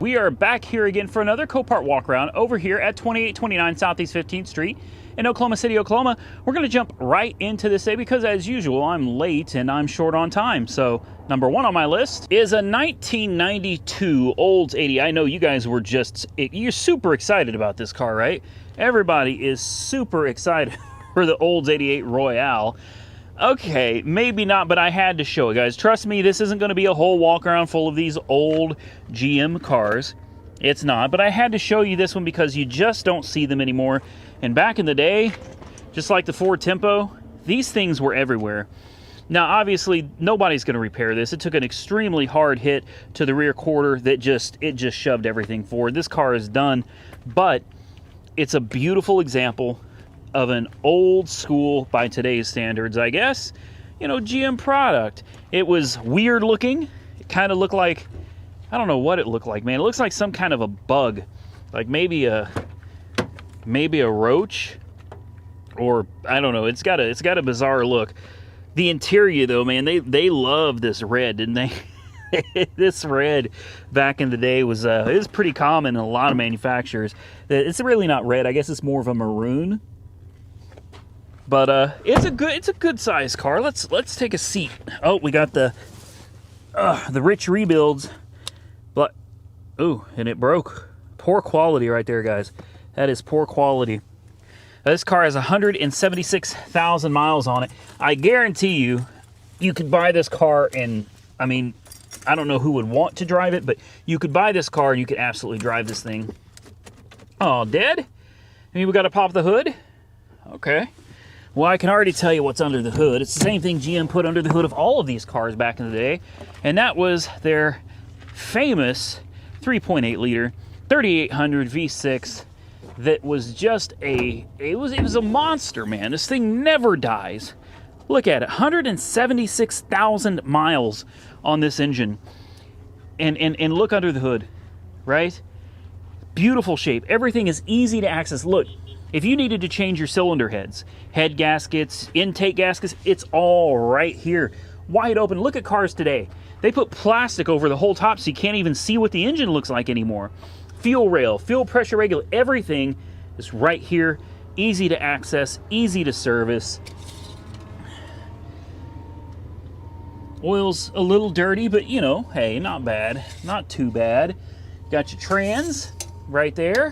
We are back here again for another Copart walk around over here at 2829 Southeast 15th Street in Oklahoma City, Oklahoma. We're going to jump right into this day because, as usual, I'm late and I'm short on time. So number one on my list is a 1992 Olds 80. I know you guys were you're super excited about this car, right? Everybody is super excited for the Olds 88 Royale. Okay, maybe not, but I had to show it, guys. Trust me, this isn't going to be a whole walk around full of these old GM cars. It's not, but I had to show you this one because you just don't see them anymore. And back in the day, just like the Ford Tempo, these things were everywhere. Now, obviously, nobody's going to repair this. It took an extremely hard hit to the rear quarter that just shoved everything forward. This car is done, but it's a beautiful example of an old school, by today's standards, I guess, you know, GM product. It was weird looking. It kind of looked like, I don't know what it looked like, man. It looks like some kind of a bug, like maybe a roach, or I don't know. It's got a bizarre look. The interior, though, man, they loved this red, didn't they? This red back in the day was it was pretty common in a lot of manufacturers. It's really not red. I guess it's more of a maroon. But it's a good size car. Let's take a seat. Oh, we got the rich rebuilds, but ooh, and it broke. Poor quality right there, guys. That is poor quality. This car has 176,000 miles on it. I guarantee you could buy this car, and I mean, I don't know who would want to drive it, but you could buy this car and you could absolutely drive this thing. Oh, dead? I mean, we got to pop the hood. Okay. Well, I can already tell you what's under the hood. It's the same thing GM put under the hood of all of these cars back in the day, and that was their famous 3.8 liter 3800 V6 that was just it was a monster, man. This thing never dies. Look at it, 176,000 miles on this engine, and look under the hood, right? Beautiful shape. Everything is easy to access. Look. If you needed to change your cylinder heads, head gaskets, intake gaskets, it's all right here. Wide open. Look at cars today. They put plastic over the whole top so you can't even see what the engine looks like anymore. Fuel rail, fuel pressure regulator, everything is right here. Easy to access, easy to service. Oil's a little dirty, but you know, hey, not bad. Not too bad. Got your trans right there.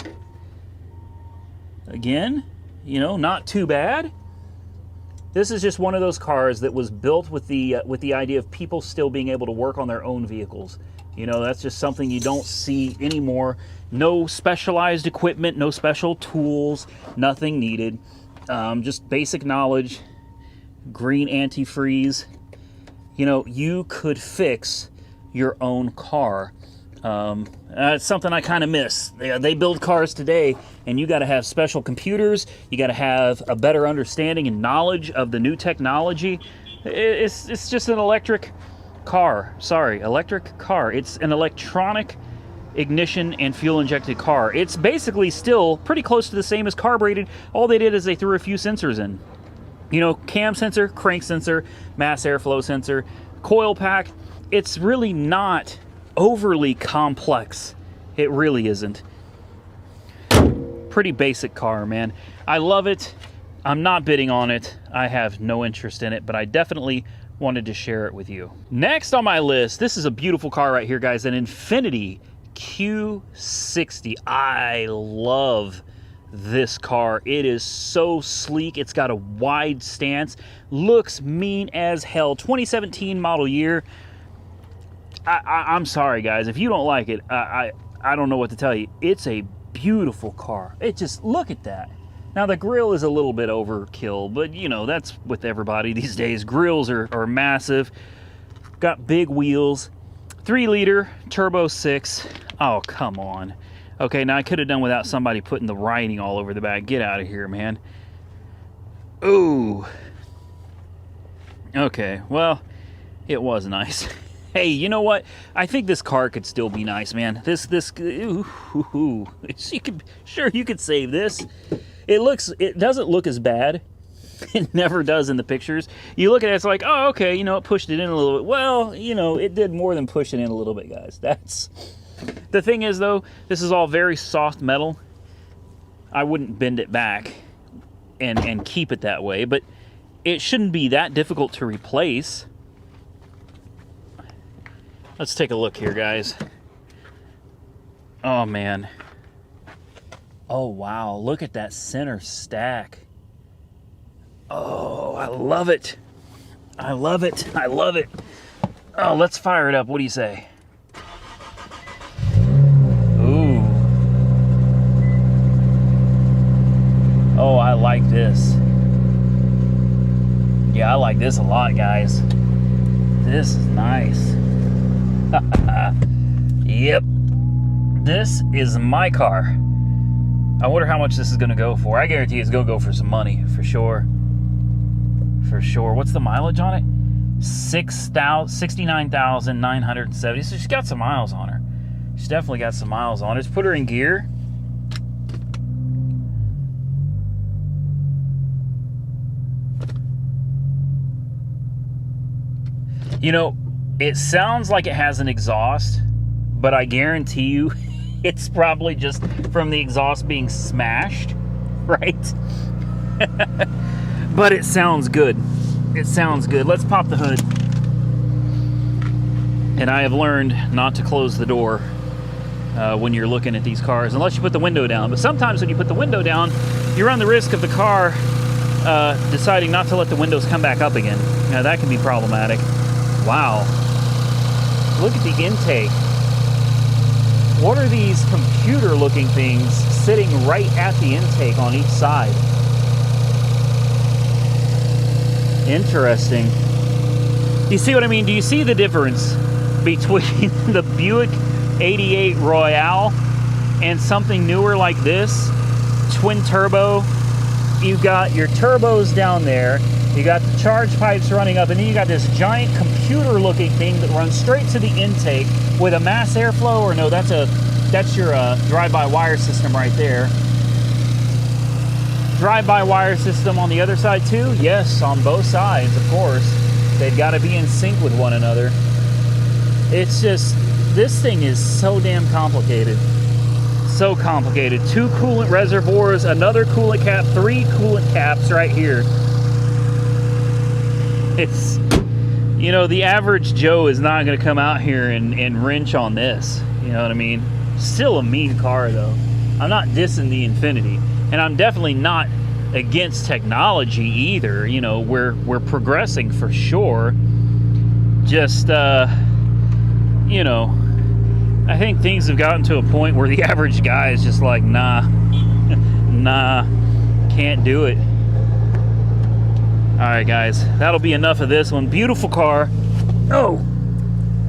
Again, you know, not too bad. This is just one of those cars that was built with the idea of people still being able to work on their own vehicles. You know, that's just something you don't see anymore. No specialized equipment, no special tools, nothing needed. Just basic knowledge, green antifreeze. You know, you could fix your own car. That's something I kind of miss. They build cars today, and you got to have special computers. You got to have a better understanding and knowledge of the new technology. It's just an electric car. Sorry, electric car. It's an electronic ignition and fuel-injected car. It's basically still pretty close to the same as carbureted. All they did is they threw a few sensors in. You know, cam sensor, crank sensor, mass airflow sensor, coil pack. It's really not overly complex. It really isn't. Pretty basic car, man. I love it. I'm not bidding on it. I have no interest in it, but I definitely wanted to share it with you. Next on my list, this is a beautiful car right here, guys, an Infiniti Q60. I love this car. It is so sleek. It's got a wide stance. Looks mean as hell. 2017 model year. I'm sorry, guys. If you don't like it, I don't know what to tell you. It's a beautiful car. It just, look at that. Now, the grill is a little bit overkill, but, you know, that's with everybody these days. Grills are massive. Got big wheels. 3-liter, turbo 6. Oh, come on. Okay, now I could have done without somebody putting the writing all over the back. Get out of here, man. Ooh. Okay, well, it was nice. Hey, you know what? I think this car could still be nice, man. You could save this. It doesn't look as bad. It never does in the pictures. You look at it, it's like, oh, okay, you know, it pushed it in a little bit. Well, you know, it did more than push it in a little bit, guys. The thing is, though, this is all very soft metal. I wouldn't bend it back and keep it that way, but it shouldn't be that difficult to replace. Let's take a look here, guys. Oh, man. Oh, wow. Look at that center stack. Oh, I love it. I love it. I love it. Oh, let's fire it up. What do you say? Ooh. Oh, I like this. Yeah, I like this a lot, guys. This is nice. Yep. This is my car. I wonder how much this is going to go for. I guarantee it's going to go for some money, for sure. For sure. What's the mileage on it? 69,970. So she's got some miles on her. She's definitely got some miles on her. Let's put her in gear. You know, it sounds like it has an exhaust, but I guarantee you it's probably just from the exhaust being smashed, right? But it sounds good. It sounds good. Let's pop the hood. And I have learned not to close the door when you're looking at these cars, unless you put the window down. But sometimes when you put the window down, you run the risk of the car deciding not to let the windows come back up again. Now, that can be problematic. Wow. Look at the intake. What are these computer-looking things sitting right at the intake on each side? Interesting. You see what I mean? Do you see the difference between the Buick 88 Royale and something newer like this? Twin turbo. You've got your turbos down there. You got the charge pipes running up, and then you got this giant computer-looking thing that runs straight to the intake with a mass airflow, or no, that's your drive-by-wire system right there. Drive-by-wire system on the other side too? Yes, on both sides, of course. They've got to be in sync with one another. It's just, this thing is so damn complicated. So complicated. 2 coolant reservoirs, another coolant cap, 3 coolant caps right here. It's, you know, the average Joe is not going to come out here and wrench on this. You know what I mean? Still a mean car, though. I'm not dissing the Infiniti, and I'm definitely not against technology either. You know, we're progressing for sure. Just, you know, I think things have gotten to a point where the average guy is just like, nah, can't do it. All right, guys, that'll be enough of this one. Beautiful car. Oh,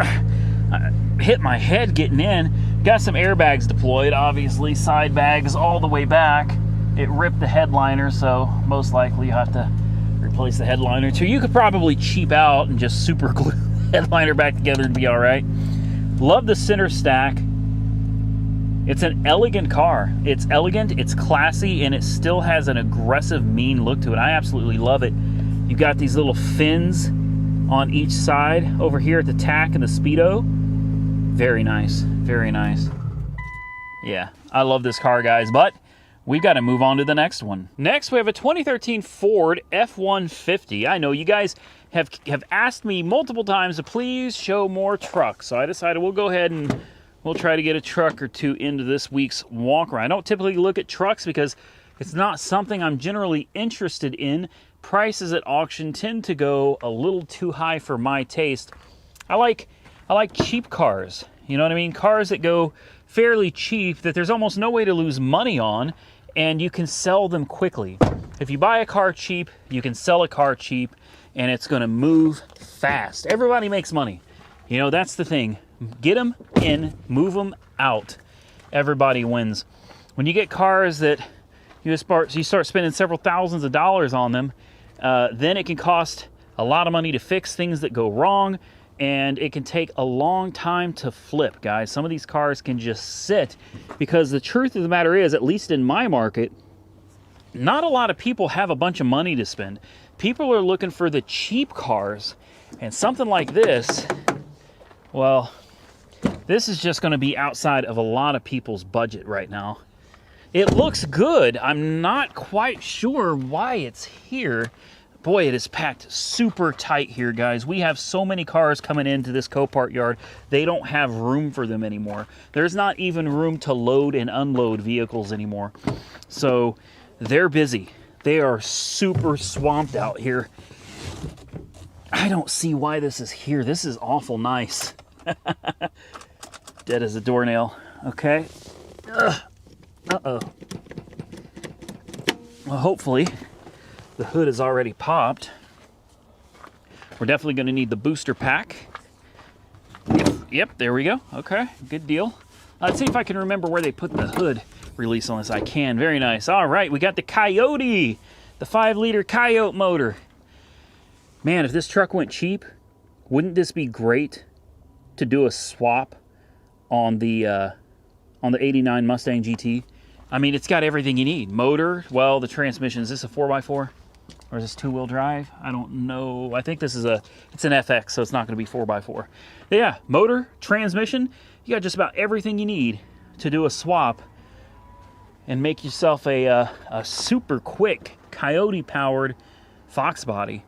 I hit my head getting in. Got some airbags deployed, obviously. Side bags all the way back. It ripped the headliner, so most likely you have to replace the headliner too. You could probably cheap out and just super glue the headliner back together and be all right. Love the center stack. It's an elegant car. It's elegant, it's classy, and it still has an aggressive, mean look to it. I absolutely love it. You've got these little fins on each side over here at the tack and the speedo. Very nice, very nice. Yeah, I love this car, guys, but we've got to move on to the next one. Next, we have a 2013 Ford F-150. I know you guys have asked me multiple times to please show more trucks, so I decided we'll go ahead and we'll try to get a truck or two into this week's walk around. I don't typically look at trucks because it's not something I'm generally interested in. Prices at auction tend to go a little too high for my taste. I like cheap cars. You know what I mean? Cars that go fairly cheap, that there's almost no way to lose money on, and you can sell them quickly. If you buy a car cheap, you can sell a car cheap, and it's going to move fast. Everybody makes money. You know, that's the thing. Get them in, move them out. Everybody wins. When you get cars that you start spending several thousands of dollars on them, then it can cost a lot of money to fix things that go wrong, and it can take a long time to flip, guys. Some of these cars can just sit because the truth of the matter is, at least in my market, not a lot of people have a bunch of money to spend. People are looking for the cheap cars, and something like this, well, This is just going to be outside of a lot of people's budget right now. It looks good. I'm not quite sure why it's here. Boy, it is packed super tight here, guys. We have so many cars coming into this Copart yard, they don't have room for them anymore. There's not even room to load and unload vehicles anymore. So they're busy. They are super swamped out here. I don't see why this is here. This is awful nice. Dead as a doornail. Okay. Uh-oh. Well, hopefully the hood is already popped. We're definitely going to need the booster pack. Yep, there we go. Okay, good deal. Let's see if I can remember where they put the hood release on this. I can. Very nice. All right, we got the Coyote, the 5-liter Coyote motor. Man, if this truck went cheap, wouldn't this be great to do a swap on the 89 Mustang GT? I mean, it's got everything you need. Motor, well, the transmission, is this a 4x4? Or is this 2-wheel drive? I don't know. I think this is it's an FX, so it's not going to be 4x4. Yeah, motor, transmission, you got just about everything you need to do a swap and make yourself a super quick Coyote-powered Fox body.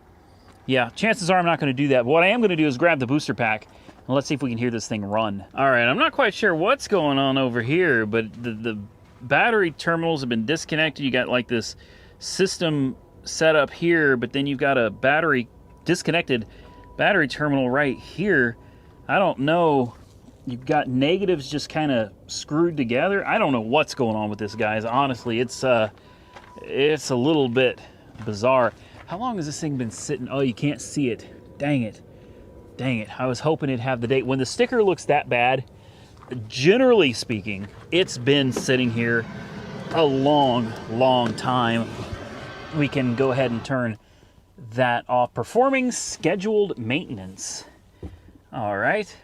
Yeah, chances are I'm not going to do that. But what I am going to do is grab the booster pack and let's see if we can hear this thing run. All right, I'm not quite sure what's going on over here, but the battery terminals have been disconnected. You got like this system set up here, but then you've got a disconnected battery terminal right here. I don't know. You've got negatives just kind of screwed together. I don't know what's going on with this, guys. Honestly, it's a little bit bizarre. How long has this thing been sitting? Oh, you can't see it. Dang it. Dang it. I was hoping it'd have the date. When the sticker looks that bad, generally speaking, it's been sitting here a long, long time. We can go ahead and turn that off. Performing scheduled maintenance. All right.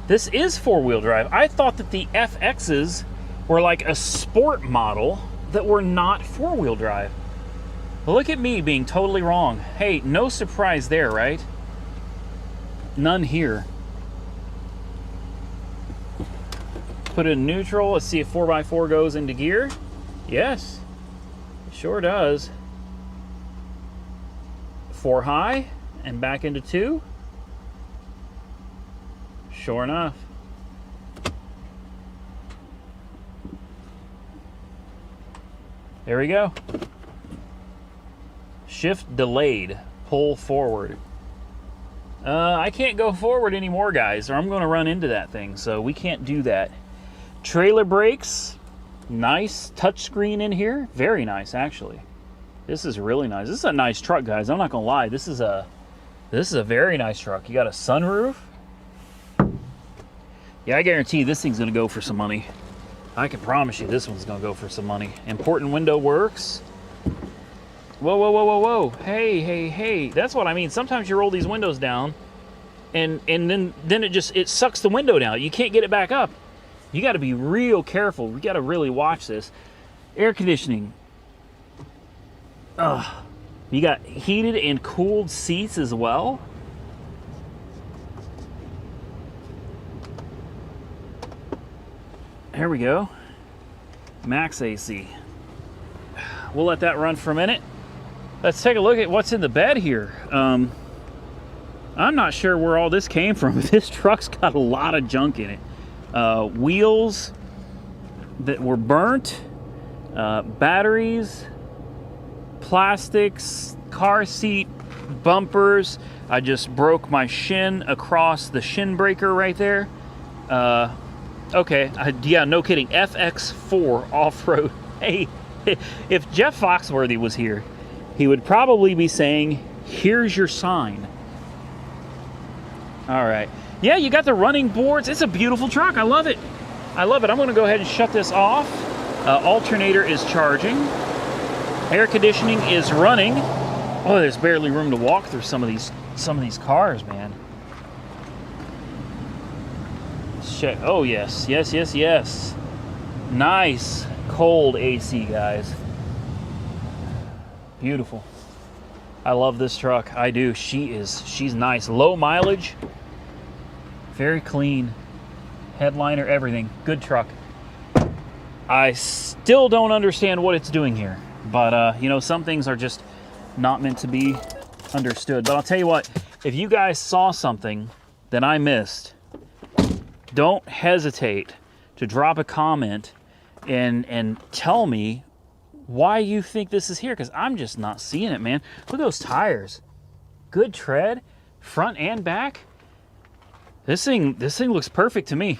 This is 4-wheel drive. I thought that the FXs were like a sport model that were not 4-wheel drive. Look at me being totally wrong. Hey, no surprise there, right? None here. Put it in neutral. Let's see if 4x4 goes into gear. Yes, it sure does. 4 high and back into 2. Sure enough. There we go. Shift delayed. Pull forward. I can't go forward anymore, guys, or I'm going to run into that thing, so we can't do that. Trailer brakes. Nice touchscreen in here. Very nice, actually. This is really nice. This is a nice truck, guys. I'm not going to lie. This is a very nice truck. You got a sunroof. Yeah, I guarantee this thing's going to go for some money. I can promise you this one's going to go for some money. Important window works. Whoa, whoa, whoa, whoa, whoa. Hey, hey, hey. That's what I mean. Sometimes you roll these windows down and then it sucks the window down. You can't get it back up. You got to be real careful. You got to really watch this. Air conditioning. You got heated and cooled seats as well. There we go. Max AC. We'll let that run for a minute. Let's take a look at what's in the bed here. I'm not sure where all this came from. This truck's got a lot of junk in it. Wheels that were burnt, batteries, plastics, car seat, bumpers. I just broke my shin across the shin breaker right there. Okay, yeah, no kidding. FX4 off-road. Hey, if Jeff Foxworthy was here, he would probably be saying, here's your sign. All right. Yeah, you got the running boards. It's a beautiful truck. I love it. I love it. I'm going to go ahead and shut this off. Alternator is charging. Air conditioning is running. Oh, there's barely room to walk through some of these cars, man. Check. Oh, yes. Yes, yes, yes. Nice cold AC, guys. Beautiful. I love this truck. I do. She's nice. Low mileage. Very clean. Headliner, everything. Good truck. I still don't understand what it's doing here. But, you know, some things are just not meant to be understood. But I'll tell you what, if you guys saw something that I missed, don't hesitate to drop a comment and tell me why you think this is here, because I'm just not seeing it, man. Look at those tires. Good tread, front and back. This thing looks perfect to me.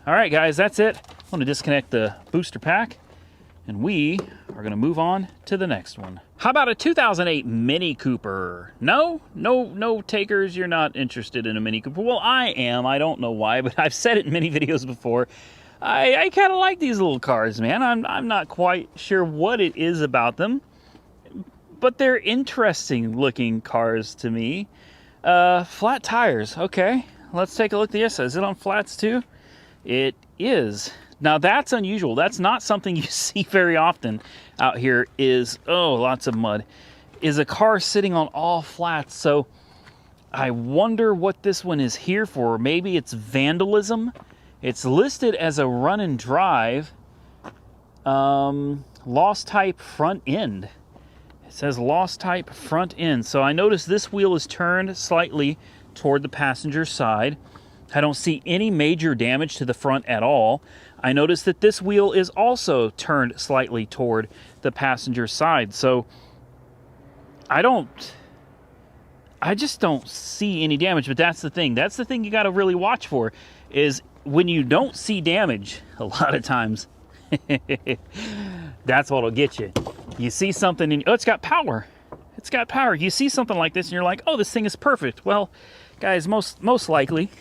All right, guys, that's it. I'm going to disconnect the booster pack, and we are going to move on to the next one. How about a 2008 Mini Cooper? No takers, you're not interested in a Mini Cooper. Well, I am. I don't know why, but I've said it in many videos before. I kind of like these little cars, man. I'm not quite sure what it is about them, but they're interesting looking cars to me. Flat tires. Okay, let's take a look at this. Is it on flats too? It is. Now that's unusual. That's not something you see very often out here. Lots of mud. Is a car sitting on all flats. So I wonder what this one is here for. Maybe it's vandalism. It's listed as a run and drive. Lost type front end. It says lost type front end. So I notice this wheel is turned slightly toward the passenger side. I don't see any major damage to the front at all. I notice that this wheel is also turned slightly toward the passenger side. So I just don't see any damage, but that's the thing. That's the thing you got to really watch for, is when you don't see damage, a lot of times, that's what'll get you. You see something and, oh, it's got power. It's got power. You see something like this and you're like, oh, this thing is perfect. Well, guys, most likely,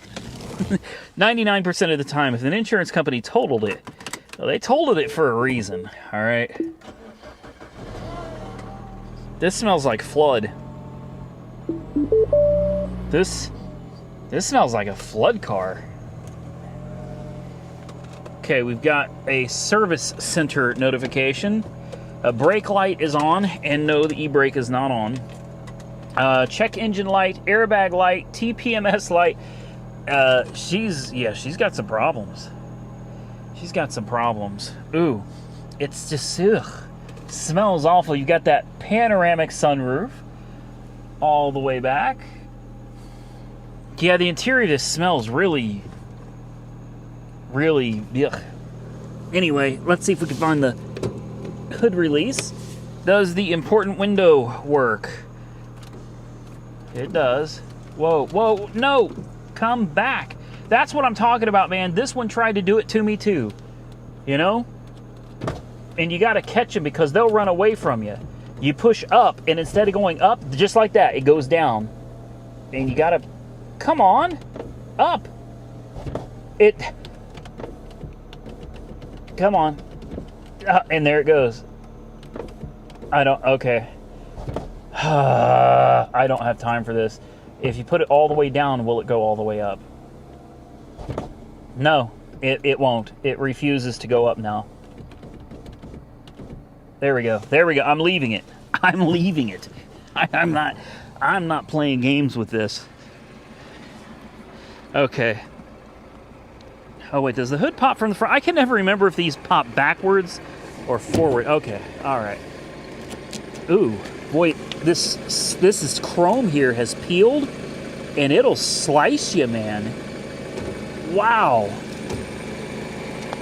99% of the time, if an insurance company totaled it, well, they totaled it for a reason, all right? This smells like flood. This smells like a flood car. Okay, we've got a service center notification. A brake light is on, and no, the e-brake is not on. Check engine light, airbag light, TPMS light. She's got some problems. She's got some problems. Ooh, it's just, smells awful. You got that panoramic sunroof all the way back. Yeah, the interior just smells really, ugh. Anyway, let's see if we can find the hood release. Does the important window work? It does. Whoa, no! Come back. That's what I'm talking about, man. This one tried to do it to me too. You know? And you gotta catch them because they'll run away from you. You push up, and instead of going up, just like that, it goes down. And you gotta, come on, up. Come on. And there it goes. Okay. I don't have time for this. If you put it all the way down, will it go all the way up? No, it won't. It refuses to go up now. There we go. There we go. I'm leaving it. I'm leaving it. I'm not playing games with this. Okay. Oh wait, does the hood pop from the front? I can never remember if these pop backwards or forward. Okay. All right. Ooh, boy, this is chrome here has peeled, and it'll slice you, man. Wow.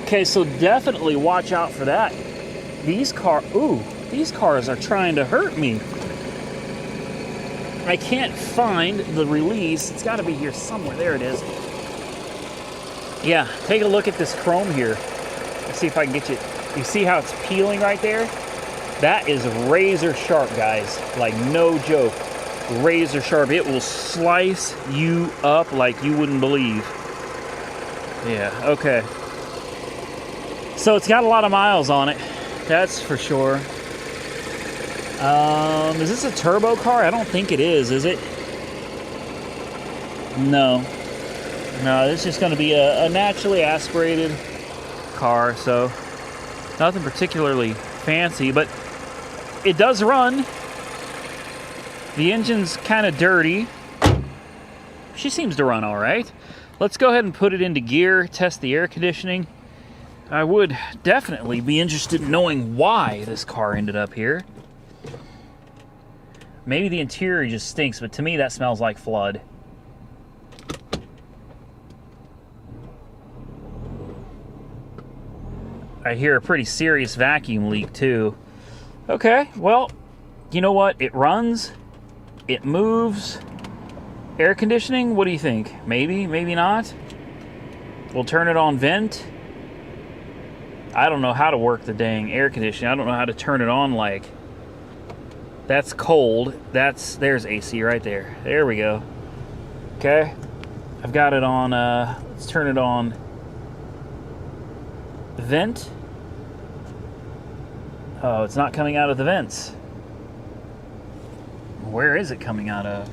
Okay, so definitely watch out for that. These cars are trying to hurt me. I can't find the release. It's got to be here somewhere. There it is. Yeah, take a look at this chrome here. Let's see if I can get you. You see how it's peeling right there? That is razor sharp, guys. Like, no joke. Razor sharp. It will slice you up like you wouldn't believe. Yeah, okay. So it's got a lot of miles on it. That's for sure. Is this a turbo car? I don't think it is it? No. No, this is just going to be a naturally aspirated car, so nothing particularly fancy, but it does run. The engine's kind of dirty. She seems to run all right. Let's go ahead and put it into gear, test the air conditioning. I would definitely be interested in knowing why this car ended up here. Maybe the interior just stinks, but to me that smells like flood. I hear a pretty serious vacuum leak too. Okay, well, you know what? It runs, it moves. Air conditioning, what do you think? Maybe, maybe not. We'll turn it on vent. I don't know how to work the dang air conditioning. I don't know how to turn it on like. That's cold. There's AC right there. There we go. Okay. I've got it on, let's turn it on vent. Oh, it's not coming out of the vents. Where is it coming out of?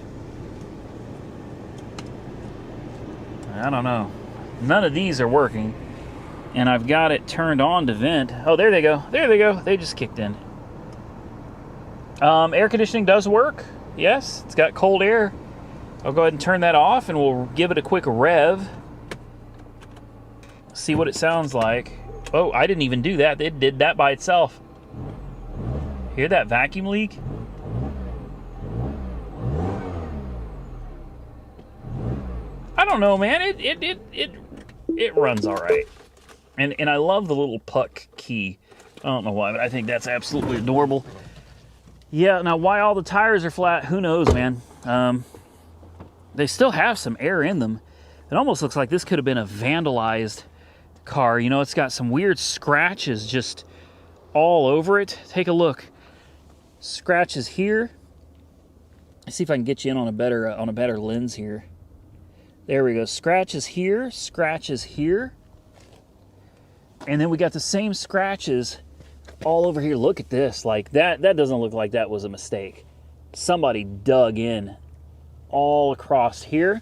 I don't know. None of these are working. And I've got it turned on to vent. Oh, there they go. There they go. They just kicked in. Air conditioning does work. Yes, it's got cold air. I'll go ahead and turn that off and we'll give it a quick rev. See what it sounds like. Oh, I didn't even do that. It did that by itself. Hear that vacuum leak? I don't know, man. It runs all right. And I love the little puck key. I don't know why, but I think that's absolutely adorable. Yeah, now why all the tires are flat, who knows, man. They still have some air in them. It almost looks like this could have been a vandalized car. You know, it's got some weird scratches just all over it. Take a look. Scratches here. Let's see if I can get you in on a better lens here. There we go. Scratches here, scratches here. And then we got the same scratches all over here. Look at this. Like that doesn't look like that was a mistake. Somebody dug in all across here.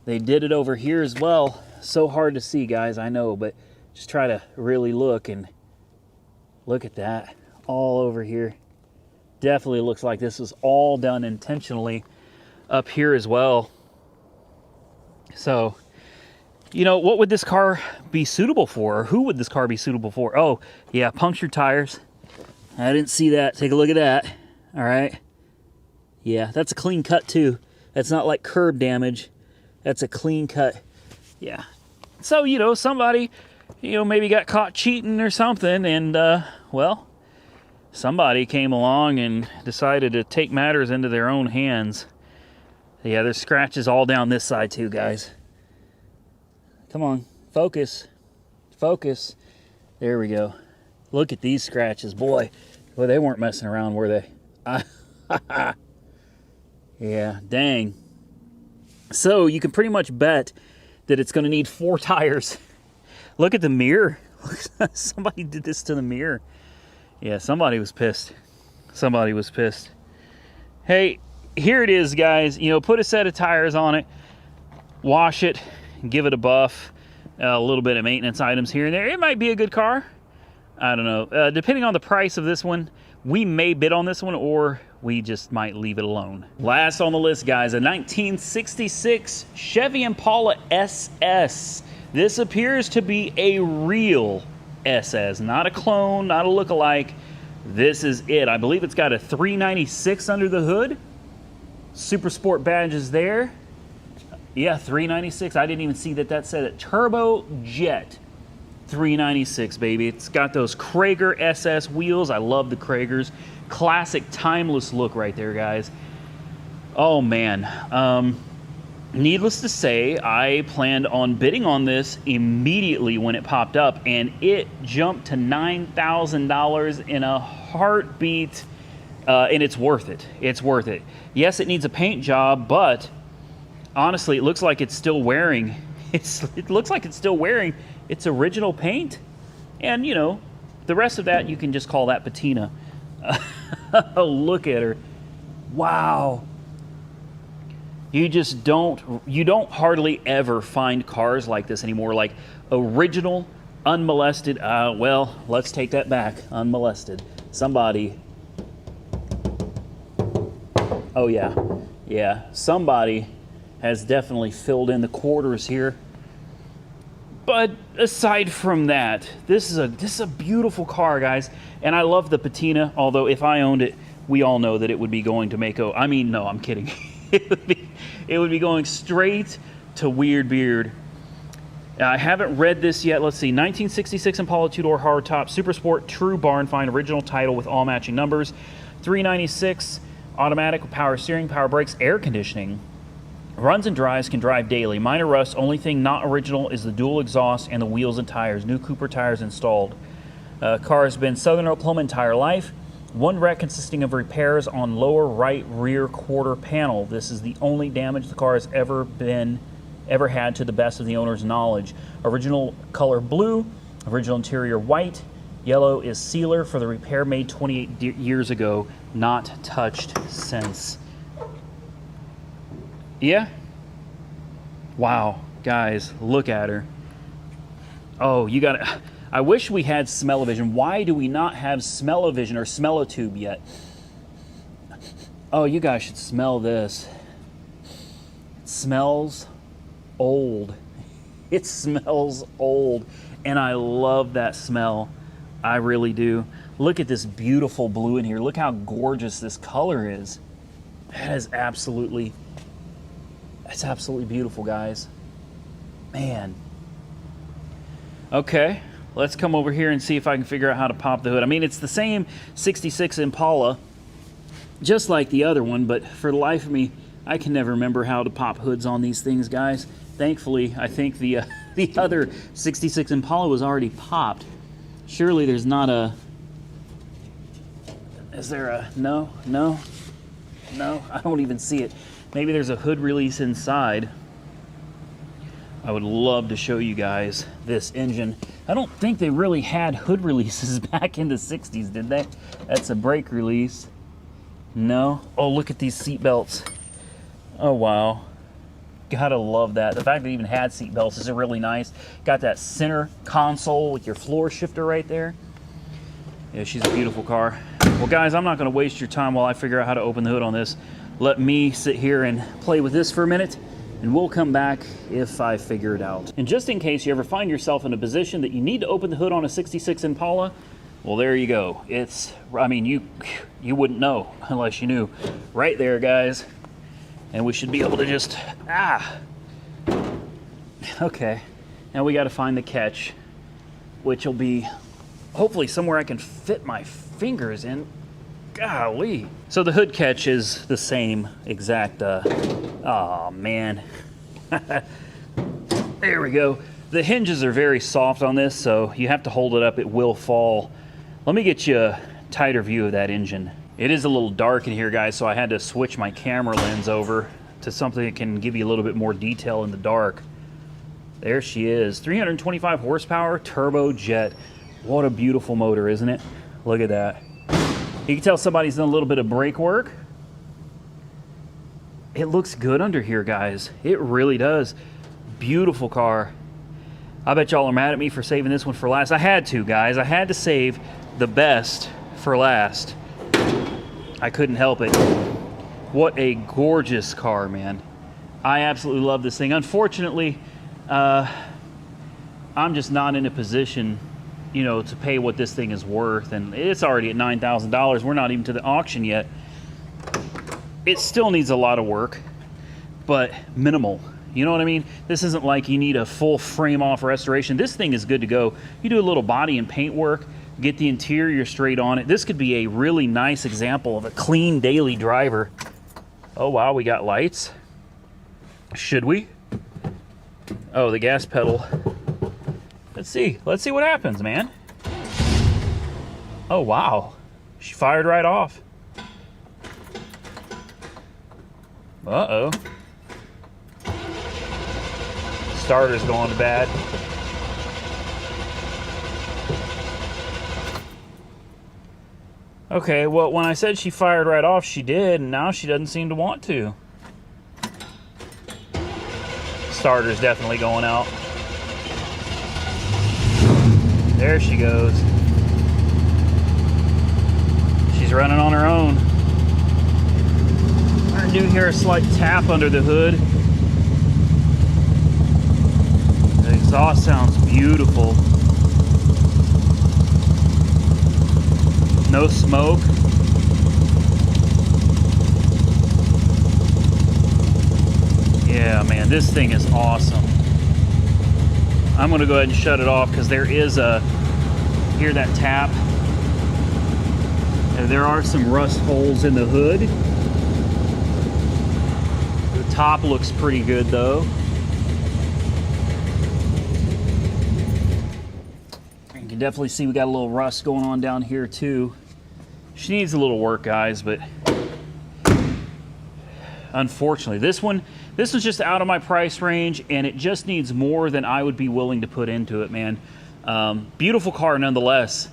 They did it over here as well. So hard to see, guys, I know, but just try to really look and look at that all over here. Definitely looks like this was all done intentionally up here as well. So, you know, what would this car be suitable for? Or who would this car be suitable for? Oh, yeah, punctured tires. I didn't see that. Take a look at that. All right. Yeah, that's a clean cut too. That's not like curb damage. That's a clean cut. Yeah. So, you know, somebody, you know, maybe got caught cheating or something, and, well, somebody came along and decided to take matters into their own hands. Yeah, there's scratches all down this side too, guys. Come on, focus. Focus. There we go. Look at these scratches. Boy, they weren't messing around, were they? Yeah, dang. So you can pretty much bet that it's going to need 4 tires. Look at the mirror. Somebody did this to the mirror. Yeah, somebody was pissed. Somebody was pissed. Hey, here it is, guys. You know, put a set of tires on it, wash it, give it a buff, a little bit of maintenance items here and there. It might be a good car. I don't know. Depending on the price of this one, we may bid on this one, or we just might leave it alone. Last on the list, guys, a 1966 Chevy Impala SS. This appears to be a real SS, not a clone, not a look-alike. This is it. I believe it's got a 396 under the hood. Super Sport badges there. Yeah, 396. I didn't even see that said it. Turbo Jet 396, baby. It's got those Krager SS wheels. I love the Kragers. Classic, timeless look right there, guys. Oh, man. Needless to say, I planned on bidding on this immediately when it popped up, and it jumped to $9,000 in a heartbeat, and it's worth it. It's worth it. Yes, it needs a paint job, but honestly, it looks like it's still wearing. It looks like it's still wearing its original paint, and you know, the rest of that you can just call that patina. Oh, look at her! Wow. You don't hardly ever find cars like this anymore, like original, unmolested. Well, let's take that back. Unmolested. Somebody Oh yeah, yeah. Somebody has definitely filled in the quarters here. But aside from that, this is a beautiful car, guys. And I love the patina, although if I owned it, we all know that it would be going to Mako. I mean, no, I'm kidding. it would be going straight to Weird Beard. I haven't read this yet. Let's see. 1966 Impala two-door hardtop, Super Sport, true barn find, original title with all matching numbers. 396, automatic with power steering, power brakes, air conditioning. Runs and drives, can drive daily. Minor rust, only thing not original is the dual exhaust and the wheels and tires. New Cooper tires installed. Car has been Southern Oklahoma entire life. One wreck consisting of repairs on lower right rear quarter panel. This is the only damage the car has ever had to the best of the owner's knowledge. Original color blue, original interior white. Yellow is sealer for the repair made 28 years ago, not touched since. Yeah? Wow, guys, look at her. Oh, you gotta, I wish we had smell-o-vision. Why do we not have smell-o-vision or smell-o-tube yet? Oh, you guys should smell this. It smells old. It smells old, and I love that smell. I really do. Look at this beautiful blue in here. Look how gorgeous this color is. That is absolutely, that's absolutely beautiful, guys. Man. Okay, let's come over here and see if I can figure out how to pop the hood. I mean, it's the same 66 Impala, just like the other one, but for the life of me, I can never remember how to pop hoods on these things, guys. Thankfully, I think the other 66 Impala was already popped. Surely there's not a... Is there a... No, I don't even see it. Maybe there's a hood release inside. I would love to show you guys this engine. I don't think they really had hood releases back in the 60s, did they? That's a brake release. No? Oh, look at these seat belts. Oh, wow. Gotta love that. The fact that it even had seat belts is really nice. Got that center console with your floor shifter right there. Yeah, she's a beautiful car. Well, guys, I'm not going to waste your time while I figure out how to open the hood on this. Let me sit here and play with this for a minute, and we'll come back if I figure it out. And just in case you ever find yourself in a position that you need to open the hood on a 66 Impala, well, there you go. It's, I mean, you wouldn't know unless you knew. Right there, guys. And we should be able to just, okay. Now we got to find the catch, which will be hopefully somewhere I can fit my fingers in. Golly. So the hood catch is the same exact, oh man. There we go. The hinges are very soft on this, so you have to hold it up, it will fall. Let me get you a tighter view of that engine. It is a little dark in here, guys, so I had to switch my camera lens over to something that can give you a little bit more detail in the dark. There she is. 325 horsepower, turbojet. What a beautiful motor, isn't it? Look at that. You can tell somebody's done a little bit of brake work. It looks good under here, guys. It really does. Beautiful car. I bet y'all are mad at me for saving this one for last. I had to, guys. I had to save the best for last. I couldn't help it. What a gorgeous car, man. I absolutely love this thing. Unfortunately, I'm just not in a position, you know, to pay what this thing is worth, and it's already at $9,000. We're not even to the auction yet. It still needs a lot of work, but minimal. You know what I mean? This isn't like you need a full frame off restoration. This thing is good to go. You do a little body and paint work, get the interior straight on it. This could be a really nice example of a clean daily driver. Oh wow, we got lights. Should we? Oh, the gas pedal. Let's see what happens, man. Oh wow, she fired right off. Uh-oh. Starter's going to bad. Okay, well, when I said she fired right off, she did, and now she doesn't seem to want to. Starter's definitely going out. There she goes. She's running on her own. I do hear a slight tap under the hood. The exhaust sounds beautiful. No smoke. Yeah, man, this thing is awesome. I'm gonna go ahead and shut it off because there is a, hear that tap? There are some rust holes in the hood. The top looks pretty good though. You can definitely see we got a little rust going on down here too. She needs a little work, guys, but unfortunately, this one's just out of my price range, and it just needs more than I would be willing to put into it, man. Beautiful car nonetheless.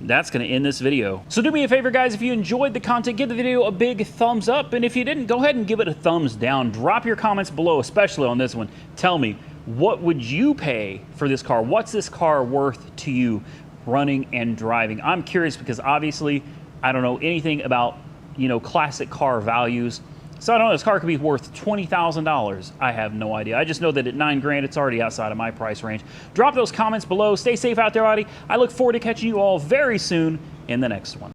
That's going to end this video. So do me a favor, guys, if you enjoyed the content, give the video a big thumbs up, and if you didn't, go ahead and give it a thumbs down. Drop your comments below, especially on this one. Tell me, what would you pay for this car? What's this car worth to you running and driving? I'm curious because obviously I don't know anything about, you know, classic car values. So I don't know, this car could be worth $20,000. I have no idea. I just know that at $9 grand, it's already outside of my price range. Drop those comments below. Stay safe out there, Audi. I look forward to catching you all very soon in the next one.